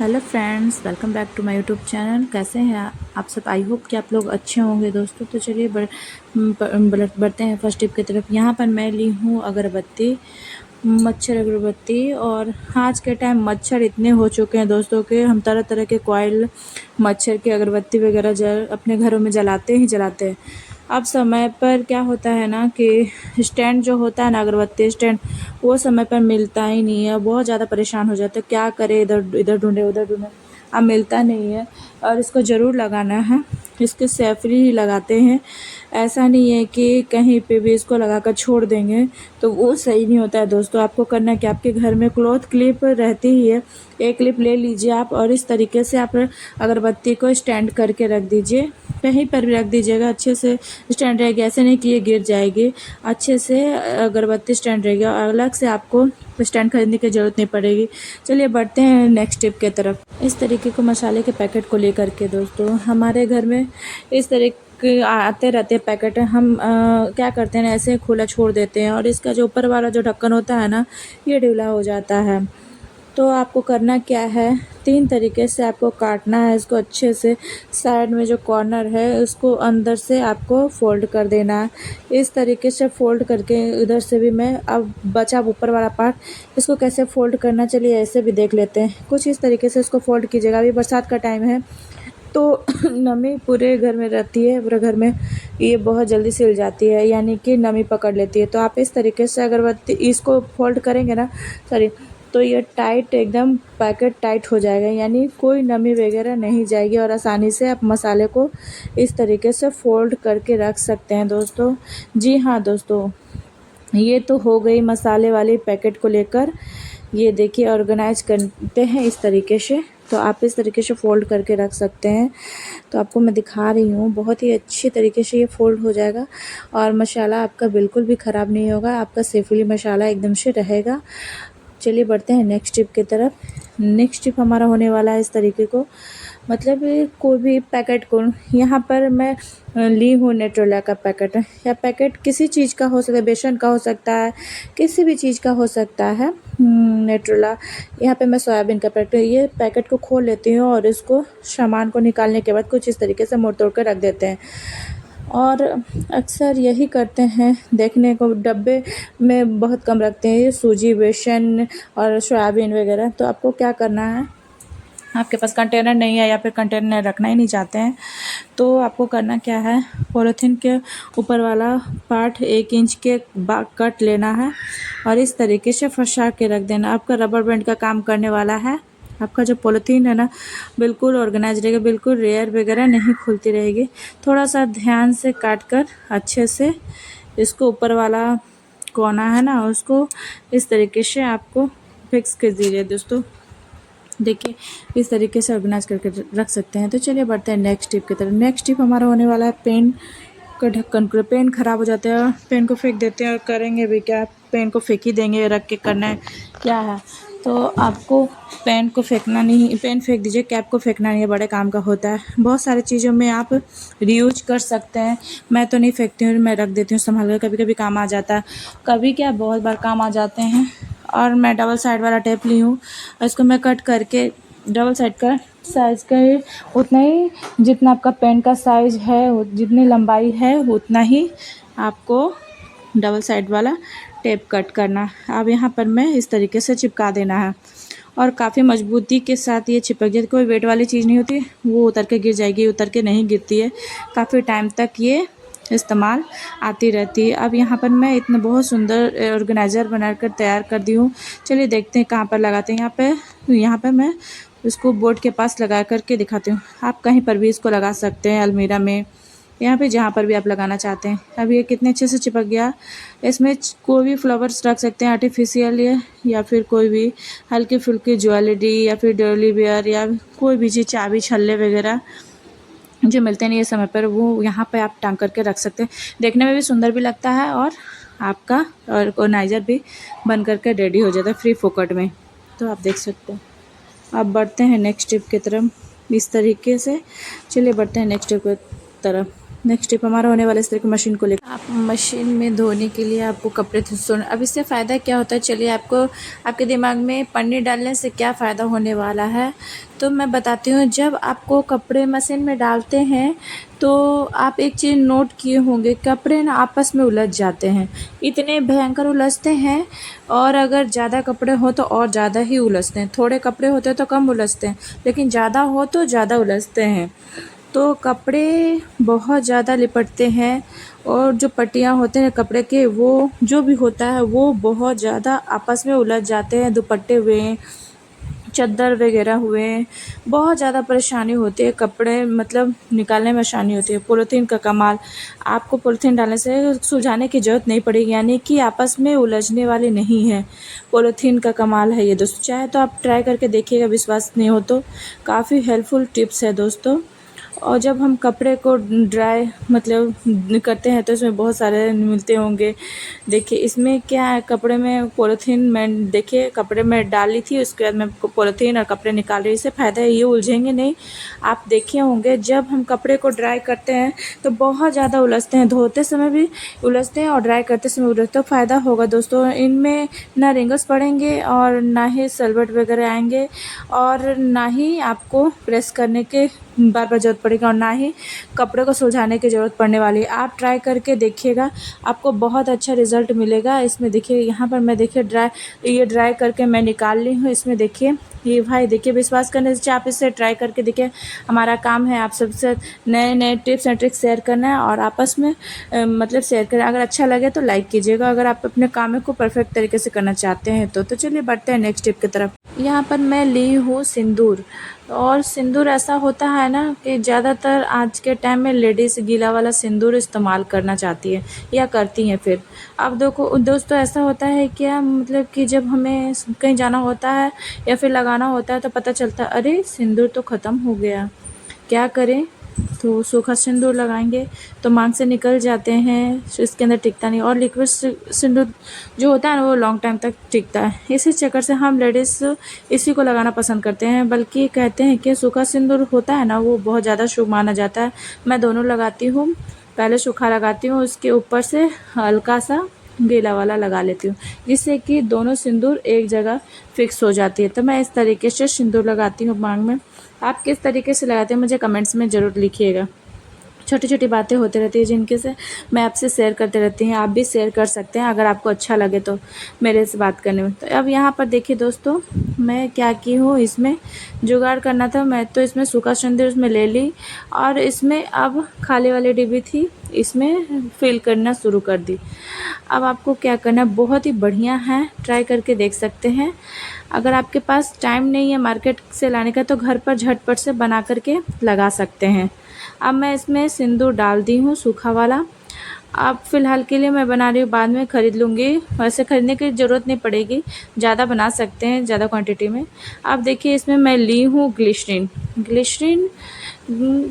Hello friends, welcome back to my YouTube channel. कैसे हैं आप सब? आई होप कि आप लोग अच्छे होंगे दोस्तों। तो चलिए बढ़ते हैं फर्स्ट टिप की तरफ। यहाँ पर मैं ली हूँ अगरबत्ती, मच्छर अगरबत्ती। और आज के टाइम मच्छर इतने हो चुके हैं दोस्तों के हम तरह तरह के कॉइल मच्छर की अगरबत्ती वगैरह अपने घरों में जलाते ही जलाते हैं। अब समय पर क्या होता है ना कि स्टैंड जो होता है ना, अगरबत्ती स्टैंड, वो समय पर मिलता ही नहीं है। बहुत ज़्यादा परेशान हो जाते हैं, क्या करें, इधर इधर ढूंढे उधर ढूंढे, अब मिलता नहीं है। और इसको ज़रूर लगाना है, इसके सेफ्ली ही लगाते हैं। ऐसा नहीं है कि कहीं पे भी इसको लगाकर छोड़ देंगे तो वो सही नहीं होता है दोस्तों। आपको करना है कि आपके घर में क्लॉथ क्लिप रहती ही है, एक क्लिप ले लीजिए आप, और इस तरीके से आप अगरबत्ती को स्टैंड करके रख दीजिए। कहीं पर भी रख दीजिएगा, अच्छे से स्टैंड रहेगी, ऐसे नहीं कि ये गिर जाएगी। अच्छे से अगरबत्ती स्टैंड रहेगी और अलग से आपको स्टैंड खरीदने की ज़रूरत नहीं पड़ेगी। चलिए बढ़ते हैं नेक्स्ट टिप की तरफ। इस तरीके को मसाले के पैकेट को लेकर के दोस्तों, हमारे घर में इस तरह के आते रहते हैं पैकेट। हम क्या करते हैं ना, ऐसे खुला छोड़ देते हैं और इसका जो ऊपर वाला जो ढक्कन होता है ना, ये ढीला हो जाता है। तो आपको करना क्या है, 3 तरीके से आपको काटना है इसको अच्छे से। साइड में जो कॉर्नर है उसको अंदर से आपको फोल्ड कर देना है। इस तरीके से फोल्ड करके इधर से भी मैं, अब बचा ऊपर वाला पार्ट, इसको कैसे फोल्ड करना चलिए ऐसे भी देख लेते हैं। कुछ इस तरीके से इसको फोल्ड कीजिएगा। अभी बरसात का टाइम है तो नमी पूरे घर में रहती है, पूरे घर में ये बहुत जल्दी सिल जाती है, यानी कि नमी पकड़ लेती है। तो आप इस तरीके से अगरबत्ती इसको फोल्ड करेंगे ना, सॉरी, तो ये टाइट, एकदम पैकेट टाइट हो जाएगा, यानी कोई नमी वगैरह नहीं जाएगी और आसानी से आप मसाले को इस तरीके से फोल्ड करके रख सकते हैं दोस्तों। जी हाँ दोस्तों, ये तो हो गई मसाले वाले पैकेट को लेकर। ये देखिए ऑर्गेनाइज करते हैं इस तरीके से, तो आप इस तरीके से फ़ोल्ड करके रख सकते हैं। तो आपको मैं दिखा रही हूँ, बहुत ही अच्छी तरीके से ये फ़ोल्ड हो जाएगा और मसाला आपका बिल्कुल भी ख़राब नहीं होगा, आपका सेफली मसाला एकदम से रहेगा। चलिए बढ़ते हैं नेक्स्ट टिप की तरफ। नेक्स्ट टिप हमारा होने वाला है इस तरीके को, मतलब कोई भी पैकेट को, यहाँ पर मैं ली हूँ नेट्रोला का पैकेट है, या पैकेट किसी चीज़ का हो सकता है, बेसन का हो सकता है, किसी भी चीज़ का हो सकता है। नेट्रोला, यहाँ पे मैं सोयाबीन का पैकेट, ये पैकेट को खोल लेती हूँ और इसको सामान को निकालने के बाद कुछ इस तरीके से मोड़ तोड़ कर रख देते हैं। और अक्सर यही करते हैं, देखने को डब्बे में बहुत कम रखते हैं ये सूजी, बेसन और सोयाबीन वगैरह। तो आपको क्या करना है, आपके पास कंटेनर नहीं है या फिर कंटेनर रखना ही नहीं चाहते हैं, तो आपको करना क्या है, पॉलीथीन के ऊपर वाला पार्ट 1 इंच के कट लेना है और इस तरीके से फंसा के रख देना। आपका रबर बैंड का काम करने वाला है। आपका जो पॉलीथीन है ना, बिल्कुल ऑर्गेनाइज रहेगा, बिल्कुल रेयर वगैरह नहीं खुलती रहेगी। थोड़ा सा ध्यान से काट कर अच्छे से इसको ऊपर वाला कोना है ना, उसको इस तरीके से आपको फिक्स कर दीजिए दोस्तों। देखिए इस तरीके से ऑर्गेनाइज करके रख सकते हैं। तो चलिए बढ़ते हैं नेक्स्ट टिप की तरफ। नेक्स्ट टिप हमारा होने वाला है पेन का ढक्कन। पेन ख़राब हो जाता है, पेन को फेंक देते हैं, और करेंगे भी क्या, पेन को फेंक ही देंगे, रख के करना है क्या है। तो आपको पेन को फेंकना नहीं, पेन फेंक दीजिए, कैप को फेंकना नहीं है, बड़े काम का होता है। बहुत सारी चीज़ों में आप रीयूज कर सकते हैं। मैं तो नहीं फेंकती हूँ, मैं रख देती हूँ संभाल कर, कभी कभी काम आ जाता है, कभी क्या बहुत बार काम आ जाते हैं। और मैं डबल साइड वाला टेप ली हूँ, इसको मैं कट करके डबल साइड का साइज़ का उतना ही, जितना आपका पेन का साइज़ है, जितनी लंबाई है उतना ही आपको डबल साइड वाला टेप कट करना। अब यहाँ पर मैं इस तरीके से चिपका देना है और काफ़ी मजबूती के साथ ये चिपक जाए। कोई वेट वाली चीज़ नहीं होती, वो उतर के गिर जाएगी, उतर के नहीं गिरती है, काफ़ी टाइम तक ये इस्तेमाल आती रहती है। अब यहाँ पर मैं इतना बहुत सुंदर ऑर्गेनाइज़र बनाकर तैयार कर दी हूँ। चलिए देखते हैं कहाँ पर लगाते हैं। यहाँ पे मैं इसको बोर्ड के पास लगा करके दिखाती हूँ। आप कहीं पर भी इसको लगा सकते हैं, अलमीरा में, यहाँ पे जहाँ पर भी आप लगाना चाहते हैं। अब ये कितने अच्छे से चिपक गया। इसमें कोई भी फ्लावर्स रख सकते हैं आर्टिफिशियल, या फिर कोई भी हल्की फुल्की ज्वेलरी या फिर डेली वेयर या कोई भी चीज़, चाबी, छल्ले वगैरह जो मिलते हैं ये समय पर, वो यहाँ पे आप टांग करके रख सकते हैं। देखने में भी सुंदर भी लगता है और आपका ऑर्गेनाइज़र भी बन करके रेडी हो जाता है फ्री फोकट में। तो आप देख सकते हैं। अब बढ़ते हैं नेक्स्ट टिप की तरफ इस तरीके से। चलिए बढ़ते हैं नेक्स्ट टिप की तरफ। नेक्स्ट टिप हमारा होने वाला इस तरह की मशीन को लेकर। आप मशीन में धोने के लिए आपको कपड़े धुलने, अब इससे फ़ायदा क्या होता है, चलिए आपको आपके दिमाग में पन्नी डालने से क्या फ़ायदा होने वाला है तो मैं बताती हूँ। जब आपको कपड़े मशीन में डालते हैं तो आप एक चीज़ नोट किए होंगे, कपड़े ना आपस में उलझ जाते हैं, इतने भयंकर उलझते हैं। और अगर ज़्यादा कपड़े हो तो और ज़्यादा ही उलझते हैं, थोड़े कपड़े होते तो कम उलझते हैं, लेकिन ज़्यादा हो तो ज़्यादा उलझते हैं। तो कपड़े बहुत ज़्यादा लिपटते हैं और जो पट्टियाँ होते हैं कपड़े के, वो जो भी होता है वो बहुत ज़्यादा आपस में उलझ जाते हैं। दुपट्टे हुए, चद्दर वगैरह हुए, बहुत ज़्यादा परेशानी होती है, कपड़े मतलब निकालने में आसानी होती है। पॉलीथीन का कमाल, आपको पॉलीथीन डालने से सुलझाने की ज़रूरत नहीं पड़ेगी, यानी कि आपस में उलझने वाले नहीं है। पॉलीथीन का कमाल है ये दोस्तों, चाहे तो आप ट्राई करके देखिएगा, विश्वास नहीं हो तो। काफ़ी हेल्पफुल टिप्स है दोस्तों। और जब हम कपड़े को ड्राई मतलब करते हैं तो इसमें बहुत सारे मिलते होंगे। देखिए इसमें क्या है, कपड़े में पॉलीथीन मैं देखिए कपड़े में डाली थी, उसके बाद मैं पॉलीथीन और कपड़े निकाल रही। इससे फ़ायदा है ये उलझेंगे नहीं। आप देखे होंगे जब हम कपड़े को ड्राई करते हैं तो बहुत ज़्यादा उलझते हैं, धोते समय भी उलझते हैं और ड्राई करते समय उलझते हैं। तो फ़ायदा होगा दोस्तों, इनमें ना रिंगल्स पड़ेंगे और ना ही सलवट वगैरह आएंगे और ना ही आपको प्रेस करने के बार बार ज़रूरत पड़ेगी और ना ही कपड़े को सुलझाने की ज़रूरत पड़ने वाली है। आप ट्राई करके देखिएगा, आपको बहुत अच्छा रिज़ल्ट मिलेगा। इसमें देखिए यहाँ पर मैं देखिए ये ड्राई करके मैं निकाल ली हूँ। इसमें देखिए ये भाई देखिए, विश्वास करने से आप इसे ट्राई करके देखिए। हमारा काम है आप सबसे नए नए टिप्स एंड ट्रिक्स शेयर करना है और आपस में मतलब शेयर करें। अगर अच्छा लगे तो लाइक कीजिएगा, अगर आप अपने काम को परफेक्ट तरीके से करना चाहते हैं तो चलिए बढ़ते हैं नेक्स्ट टिप की तरफ। यहाँ पर मैं ली हूँ सिंदूर। और सिंदूर ऐसा होता है ना कि ज़्यादातर आज के टाइम में लेडीज़ गीला वाला सिंदूर इस्तेमाल करना चाहती है या करती हैं। फिर अब देखो दोस्तों, ऐसा होता है क्या, मतलब कि जब हमें कहीं जाना होता है या फिर लगाना होता है तो पता चलता है अरे सिंदूर तो ख़त्म हो गया, क्या करें। तो सूखा सिंदूर लगाएंगे तो मांग से निकल जाते हैं, इसके अंदर टिकता नहीं। और लिक्विड सिंदूर जो होता है ना वो लॉन्ग टाइम तक टिकता है। इसी चक्कर से हम लेडीज़ इसी को लगाना पसंद करते हैं, बल्कि कहते हैं कि सूखा सिंदूर होता है ना वो बहुत ज़्यादा शुभ माना जाता है। मैं दोनों लगाती हूँ, पहले सूखा लगाती हूँ, उसके ऊपर से हल्का सा गीला वाला लगा लेती हूँ, जिससे कि दोनों सिंदूर एक जगह फिक्स हो जाती है। तो मैं इस तरीके से सिंदूर लगाती हूँ मांग में। आप किस तरीके से लगाते हैं मुझे कमेंट्स में ज़रूर लिखिएगा। छोटी छोटी बातें होती रहती है जिनके से मैं आपसे शेयर करते रहती हूँ, आप भी शेयर कर सकते हैं अगर आपको अच्छा लगे तो मेरे से बात करने में। तो अब यहाँ पर देखिए दोस्तों, मैं क्या की हूँ, इसमें जुगाड़ करना था, मैं तो इसमें सूखा सिंदूर उसमें ले ली और इसमें अब खाली वाली डिब्बी थी इसमें फिल करना शुरू कर दी। अब आपको क्या करना है, बहुत ही बढ़िया है, ट्राई करके देख सकते हैं। अगर आपके पास टाइम नहीं है मार्केट से लाने का तो घर पर झटपट से बना करके लगा सकते हैं। अब मैं इसमें सिंदूर डाल दी हूँ सूखा वाला। अब फ़िलहाल के लिए मैं बना रही हूँ, बाद में ख़रीद लूँगी, वैसे ख़रीदने की ज़रूरत नहीं पड़ेगी, ज़्यादा बना सकते हैं ज़्यादा क्वांटिटी में। अब देखिए इसमें मैं ली हूँ ग्लिसरीन। ग्लिसरीन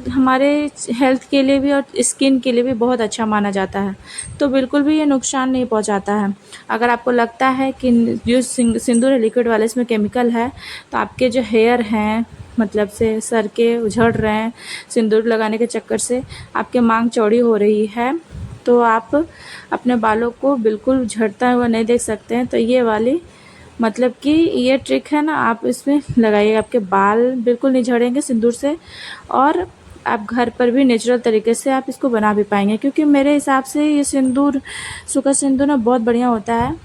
हमारे हेल्थ के लिए भी और स्किन के लिए भी बहुत अच्छा माना जाता है, तो बिल्कुल भी ये नुकसान नहीं पहुंचाता है। अगर आपको लगता है कि जो सिंदूर है लिक्विड वाला इसमें केमिकल है तो आपके जो हेयर हैं मतलब से सर के उझड़ रहे हैं सिंदूर लगाने के चक्कर से, आपके मांग चौड़ी हो रही है तो आप अपने बालों को बिल्कुल झड़ता हुआ नहीं देख सकते हैं, तो ये वाली मतलब कि ये ट्रिक है ना, आप इसमें लगाइए, आपके बाल बिल्कुल नहीं झड़ेंगे सिंदूर से और आप घर पर भी नेचुरल तरीके से आप इसको बना भी पाएंगे। क्योंकि मेरे हिसाब से ये सिंदूर सूखा सिंदूर ना बहुत बढ़िया होता है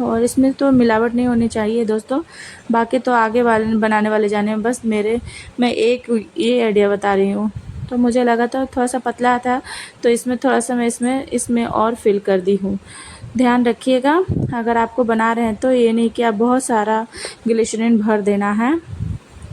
और इसमें तो मिलावट नहीं होनी चाहिए दोस्तों। बाकी तो आगे वाले बनाने वाले जाने में, बस मैं एक ये आइडिया बता रही हूँ। तो मुझे लगा था थोड़ा सा पतला था तो इसमें थोड़ा सा मैं इसमें और फिल कर दी हूँ। ध्यान रखिएगा अगर आपको बना रहे हैं तो ये नहीं कि आप बहुत सारा ग्लिसरीन भर देना है,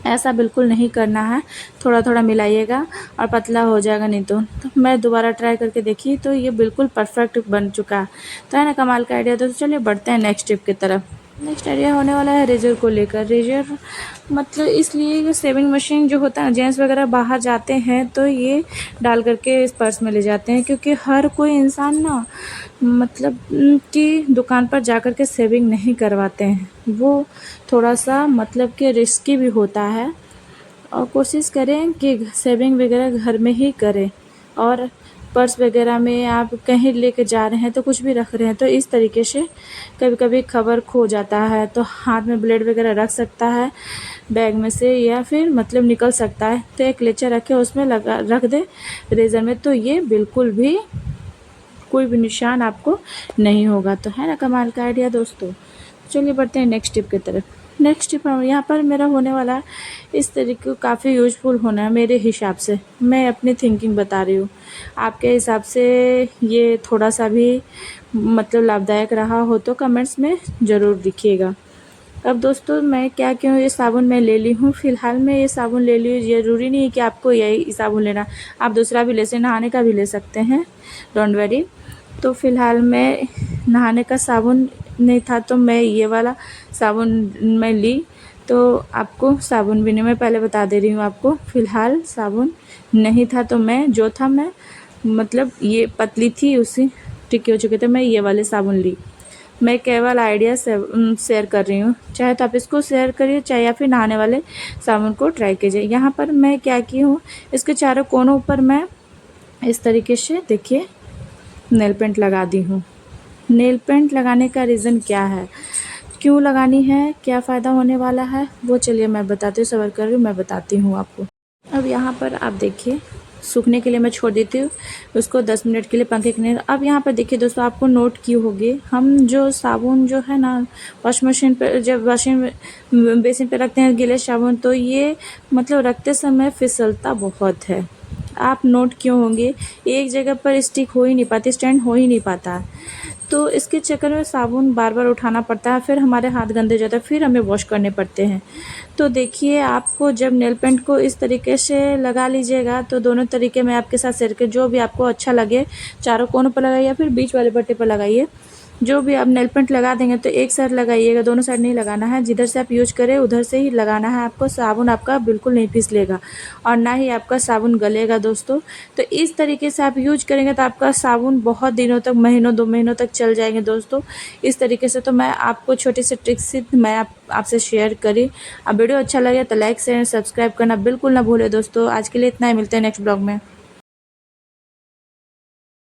ऐसा बिल्कुल नहीं करना है। थोड़ा थोड़ा मिलाइएगा और पतला हो जाएगा नहीं तो मैं दोबारा ट्राई करके देखी तो ये बिल्कुल परफेक्ट बन चुका है। तो है ना कमाल का आइडिया। तो चलिए बढ़ते हैं नेक्स्ट टिप की तरफ। नेक्स्ट आइडिया होने वाला है रेजर को लेकर। रेजर मतलब इसलिए कि सेविंग मशीन जो होता है जेंट्स वगैरह बाहर जाते हैं तो ये डाल करके इस पर्स में ले जाते हैं, क्योंकि हर कोई इंसान ना मतलब कि दुकान पर जा कर के सेविंग नहीं करवाते हैं, वो थोड़ा सा मतलब कि रिस्की भी होता है। और कोशिश करें कि सेविंग वगैरह घर में ही करें और पर्स वगैरह में आप कहीं लेके जा रहे हैं तो कुछ भी रख रहे हैं तो इस तरीके से कभी कभी खबर खो जाता है तो हाथ में ब्लेड वगैरह रख सकता है बैग में से, या फिर मतलब निकल सकता है। तो एक लेचर रखे उसमें लगा रख दे रेज़र में, तो ये बिल्कुल भी कोई भी निशान आपको नहीं होगा। तो है ना कमाल का आइडिया दोस्तों। चलिए बढ़ते हैं नेक्स्ट टिप की तरफ। नेक्स्ट टिप यहाँ पर मेरा होने वाला है इस तरीके को काफ़ी यूजफुल होना है मेरे हिसाब से। मैं अपनी थिंकिंग बता रही हूँ, आपके हिसाब से ये थोड़ा सा भी मतलब लाभदायक रहा हो तो कमेंट्स में ज़रूर लिखिएगा। अब दोस्तों मैं क्या क्यों ये साबुन मैं ले ली हूँ, फ़िलहाल मैं ये साबुन ले ली हूँ। ज़रूरी नहीं है कि आपको यही साबुन लेना, आप दूसरा भी ले सकते, नहाने का भी ले सकते हैं, डोंट वरी। तो फ़िलहाल मैं नहाने का साबुन नहीं था तो मैं ये वाला साबुन मैं ली। तो आपको साबुन भी नहीं, मैं पहले बता दे रही हूँ आपको, फ़िलहाल साबुन नहीं था तो मैं जो था मैं मतलब ये पतली थी उसी टिके हो चुके थे, मैं ये वाले साबुन ली। मैं केवल आइडिया शेयर कर रही हूँ, चाहे तो आप इसको शेयर करिए चाहे या फिर नहाने वाले साबुन को ट्राई कीजिए। यहाँ पर मैं क्या की हूँ, इसके चारों कोनों पर मैं इस तरीके से देखिए नेल पेंट लगा दी हूँ। नेल पेंट लगाने का रीज़न क्या है, क्यों लगानी है, क्या फ़ायदा होने वाला है, वो चलिए मैं बताती हूँ, सबर कर रही हूँ, मैं बताती हूँ आपको। अब यहाँ पर आप देखिए सूखने के लिए मैं छोड़ देती हूँ उसको 10 मिनट के लिए पंखे के नीचे। अब यहाँ पर देखिए दोस्तों, आपको नोट की होगी, हम जो साबुन जो है ना वॉश मशीन पर जब वॉशिंग बेसिन पे रखते हैं गीले साबुन, तो ये मतलब रखते समय फिसलता बहुत है। आप नोट क्यों होंगे, एक जगह पर स्टिक हो ही नहीं पाती, स्टैंड हो ही नहीं पाता। तो इसके चक्कर में साबुन बार बार उठाना पड़ता है, फिर हमारे हाथ गंदे हो जाते हैं, फिर हमें वॉश करने पड़ते हैं। तो देखिए आपको जब नेल पेंट को इस तरीके से लगा लीजिएगा, तो दोनों तरीके मैं आपके साथ शेयर कर, जो भी आपको अच्छा लगे चारों कोनों पर लगाइए या फिर बीच वाले पट्टे पर लगाइए। जो भी आप नेल पेंट लगा देंगे तो एक साइड लगाइएगा, दोनों साइड नहीं लगाना है। जिधर से आप यूज करें उधर से ही लगाना है आपको। साबुन आपका बिल्कुल नहीं फिसलेगा और ना ही आपका साबुन गलेगा दोस्तों। तो इस तरीके से आप यूज करेंगे तो आपका साबुन बहुत दिनों तक, महीनों 2 महीनों तक चल जाएंगे दोस्तों इस तरीके से। तो मैं आपको छोटी सी ट्रिक्स मैं आपसे शेयर करी। अब वीडियो अच्छा लगे तो लाइक शेयर सब्सक्राइब करना बिल्कुल ना भूले दोस्तों। आज के लिए इतना ही, मिलते हैं नेक्स्ट ब्लॉग में।